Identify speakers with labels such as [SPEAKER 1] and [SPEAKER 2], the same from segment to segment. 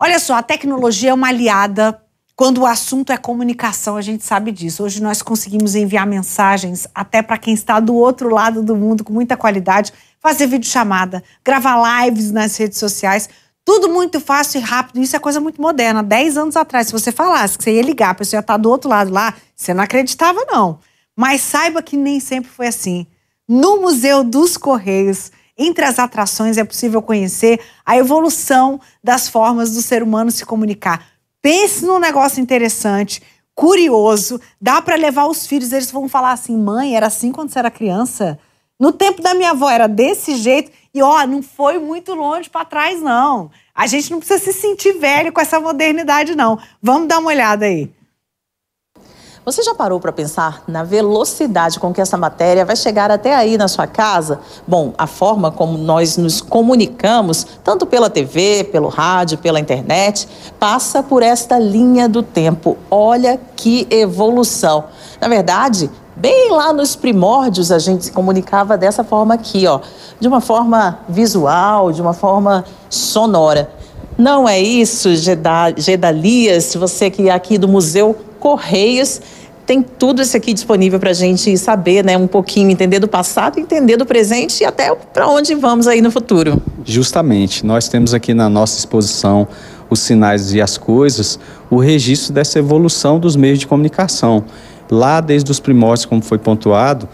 [SPEAKER 1] Olha só, a tecnologia é uma aliada quando o assunto é comunicação, a gente sabe disso. Hoje nós conseguimos enviar mensagens até para quem está do outro lado do mundo com muita qualidade, fazer videochamada, gravar lives nas redes sociais, tudo muito fácil e rápido. Isso é coisa muito moderna. 10 anos atrás, se você falasse que você ia ligar, a pessoa ia estar do outro lado lá, você não acreditava não. Mas saiba que nem sempre foi assim. No Museu dos Correios, entre as atrações, é possível conhecer a evolução das formas do ser humano se comunicar. Pense num negócio interessante, curioso, dá para levar os filhos, eles vão falar assim, mãe, era assim quando você era criança? No tempo da minha avó era desse jeito e, ó, não foi muito longe para trás, não. A gente não precisa se sentir velho com essa modernidade, não. Vamos dar uma olhada aí.
[SPEAKER 2] Você já parou para pensar na velocidade com que essa matéria vai chegar até aí na sua casa? Bom, a forma como nós nos comunicamos, tanto pela TV, pelo rádio, pela internet, passa por esta linha do tempo. Olha que evolução! Na verdade, bem lá nos primórdios a gente se comunicava dessa forma aqui, ó, de uma forma visual, de uma forma sonora. Não é isso, Gedalias? Você que é aqui do Museu Correios, tem tudo isso aqui disponível para a gente saber, né, um pouquinho, entender do passado, entender do presente e até para onde vamos aí no futuro.
[SPEAKER 3] Justamente, nós temos aqui na nossa exposição Os Sinais e as Coisas, o registro dessa evolução dos meios de comunicação. Lá desde os primórdios, como foi pontuado,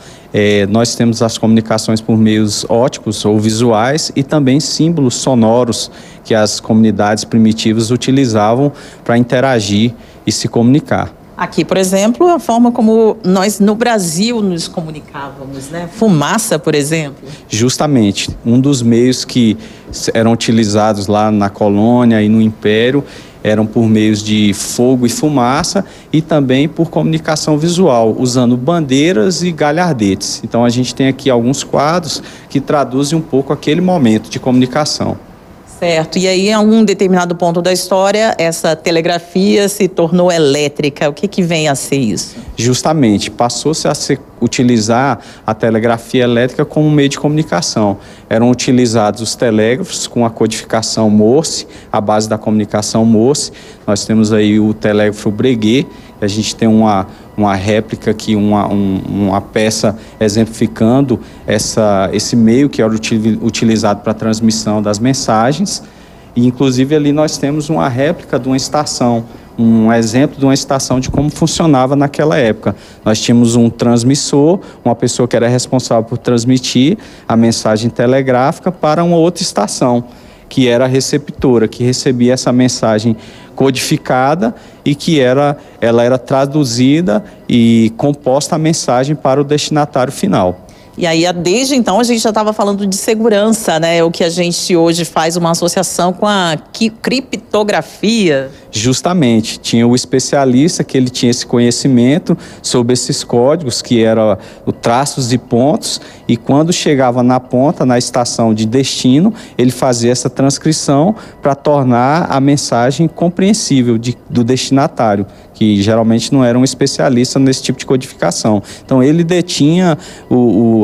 [SPEAKER 3] nós temos as comunicações por meios óticos ou visuais e também símbolos sonoros que as comunidades primitivas utilizavam para interagir e se comunicar.
[SPEAKER 2] Aqui, por exemplo, a forma como nós no Brasil nos comunicávamos, né? Fumaça, por exemplo.
[SPEAKER 3] Justamente, um dos meios que eram utilizados lá na colônia e no Império eram por meios de fogo e fumaça e também por comunicação visual, usando bandeiras e galhardetes. Então a gente tem aqui alguns quadros que traduzem um pouco aquele momento de comunicação.
[SPEAKER 2] Certo, e aí em algum determinado ponto da história, essa telegrafia se tornou elétrica. O que vem a ser isso?
[SPEAKER 3] Justamente, passou-se a utilizar a telegrafia elétrica como meio de comunicação. Eram utilizados os telégrafos com a codificação Morse, a base da comunicação Morse. Nós temos aí o telégrafo Breguet, a gente tem uma réplica aqui, uma peça exemplificando esse meio que era utilizado para a transmissão das mensagens. E, inclusive, ali nós temos uma réplica de uma estação, um exemplo de uma estação de como funcionava naquela época. Nós tínhamos um transmissor, uma pessoa que era responsável por transmitir a mensagem telegráfica para uma outra estação, que era a receptora, que recebia essa mensagem codificada e que ela era traduzida e composta a mensagem para o destinatário final.
[SPEAKER 2] E aí, desde então, a gente já estava falando de segurança, né? O que a gente hoje faz uma associação com a criptografia.
[SPEAKER 3] Justamente, tinha o especialista que ele tinha esse conhecimento sobre esses códigos, que eram traços e pontos, e quando chegava na ponta, na estação de destino, ele fazia essa transcrição para tornar a mensagem compreensível do destinatário, que geralmente não era um especialista nesse tipo de codificação. Então ele detinha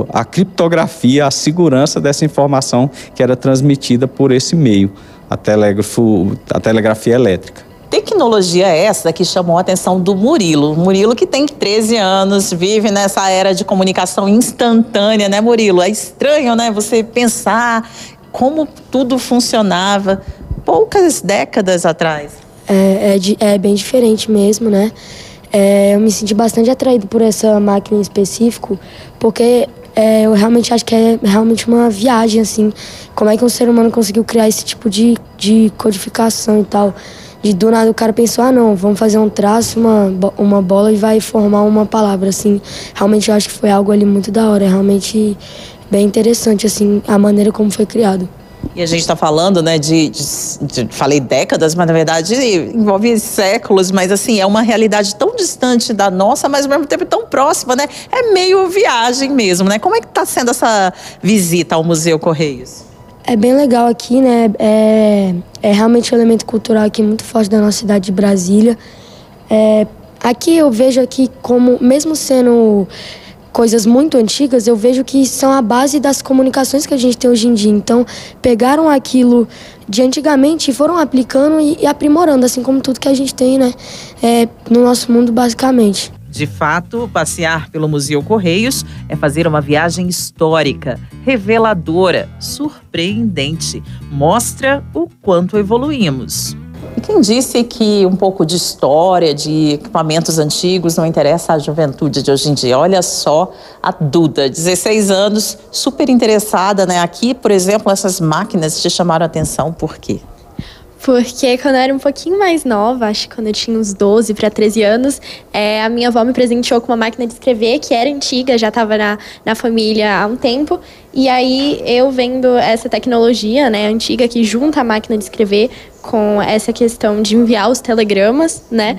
[SPEAKER 3] a criptografia, a segurança dessa informação que era transmitida por esse meio, a telegrafia elétrica.
[SPEAKER 2] Tecnologia é essa que chamou a atenção do Murilo. Murilo que tem 13 anos, vive nessa era de comunicação instantânea, né, Murilo? É estranho, né, você pensar como tudo funcionava poucas décadas atrás.
[SPEAKER 4] É bem diferente mesmo, né? Eu me senti bastante atraído por essa máquina em específico, porque eu realmente acho que é realmente uma viagem, assim. Como é que um ser humano conseguiu criar esse tipo de codificação e tal? Do nada o cara pensou, não, vamos fazer um traço, uma bola e vai formar uma palavra, assim. Realmente eu acho que foi algo ali muito da hora, realmente bem interessante, assim, a maneira como foi criado.
[SPEAKER 2] E a gente está falando, né, falei décadas, mas na verdade envolve séculos, mas assim, é uma realidade tão distante da nossa, mas ao mesmo tempo tão próxima, né? É meio viagem mesmo, né? Como é que está sendo essa visita ao Museu Correios?
[SPEAKER 4] É bem legal aqui, né? É realmente um elemento cultural aqui muito forte da nossa cidade de Brasília. Aqui eu vejo aqui como, mesmo sendo coisas muito antigas, eu vejo que são a base das comunicações que a gente tem hoje em dia. Então, pegaram aquilo de antigamente e foram aplicando e aprimorando, assim como tudo que a gente tem, né, no nosso mundo, basicamente.
[SPEAKER 2] De fato, passear pelo Museu Correios é fazer uma viagem histórica, reveladora, surpreendente. Mostra o quanto evoluímos. E quem disse que um pouco de história, de equipamentos antigos não interessa à juventude de hoje em dia? Olha só a Duda, 16 anos, super interessada, né? Aqui, por exemplo, essas máquinas te chamaram a atenção, por quê?
[SPEAKER 5] Porque quando eu era um pouquinho mais nova, acho que quando eu tinha uns 12 para 13 anos, a minha avó me presenteou com uma máquina de escrever que era antiga, já estava na família há um tempo. E aí eu vendo essa tecnologia, né, antiga, que junta a máquina de escrever com essa questão de enviar os telegramas, né,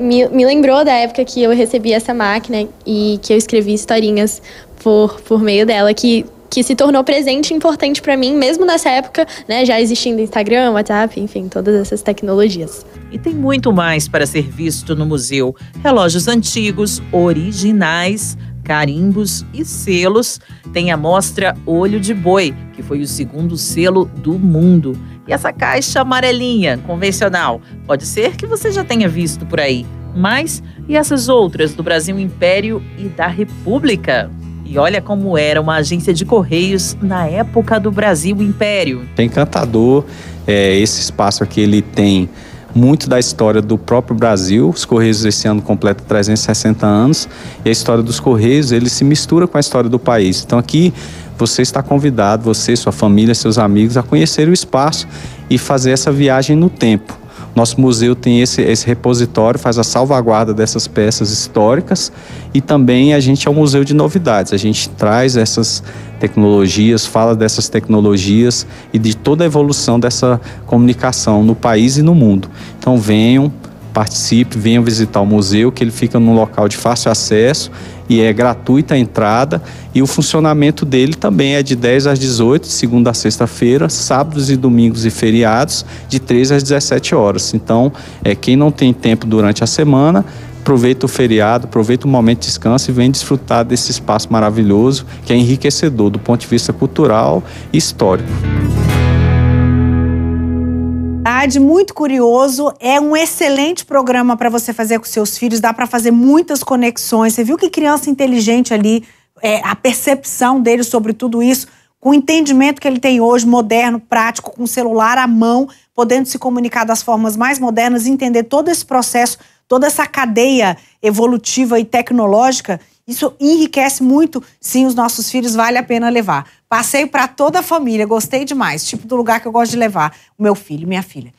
[SPEAKER 5] me lembrou da época que eu recebi essa máquina e que eu escrevi historinhas por meio dela, que se tornou presente e importante para mim, mesmo nessa época, né, já existindo Instagram, WhatsApp, enfim, todas essas tecnologias.
[SPEAKER 2] E tem muito mais para ser visto no museu. Relógios antigos, originais, carimbos e selos. Tem a mostra Olho de Boi, que foi o segundo selo do mundo. E essa caixa amarelinha, convencional, pode ser que você já tenha visto por aí. Mas e essas outras do Brasil Império e da República? E olha como era uma agência de correios na época do Brasil Império.
[SPEAKER 3] É encantador, esse espaço aqui ele tem muito da história do próprio Brasil. Os Correios esse ano completam 360 anos e a história dos Correios ele se mistura com a história do país. Então aqui você está convidado, você, sua família, seus amigos, a conhecer o espaço e fazer essa viagem no tempo. Nosso museu tem esse repositório, faz a salvaguarda dessas peças históricas e também a gente é um museu de novidades. A gente traz essas tecnologias, fala dessas tecnologias e de toda a evolução dessa comunicação no país e no mundo. Então venham, participe, venham visitar o museu, que ele fica num local de fácil acesso e é gratuita a entrada e o funcionamento dele também é de 10 às 18, segunda a sexta-feira, sábados e domingos e feriados, de 13 às 17 horas. Então, quem não tem tempo durante a semana, aproveita o feriado, aproveita o momento de descanso e vem desfrutar desse espaço maravilhoso que é enriquecedor do ponto de vista cultural e histórico.
[SPEAKER 1] Muito curioso, é um excelente programa para você fazer com seus filhos, dá para fazer muitas conexões. Você viu que criança inteligente ali, a percepção dele sobre tudo isso, com o entendimento que ele tem hoje, moderno, prático, com o celular à mão, podendo se comunicar das formas mais modernas, entender todo esse processo, toda essa cadeia evolutiva e tecnológica. Isso enriquece muito, sim, os nossos filhos, vale a pena levar. Passeio para toda a família, gostei demais, tipo do lugar que eu gosto de levar o meu filho, minha filha.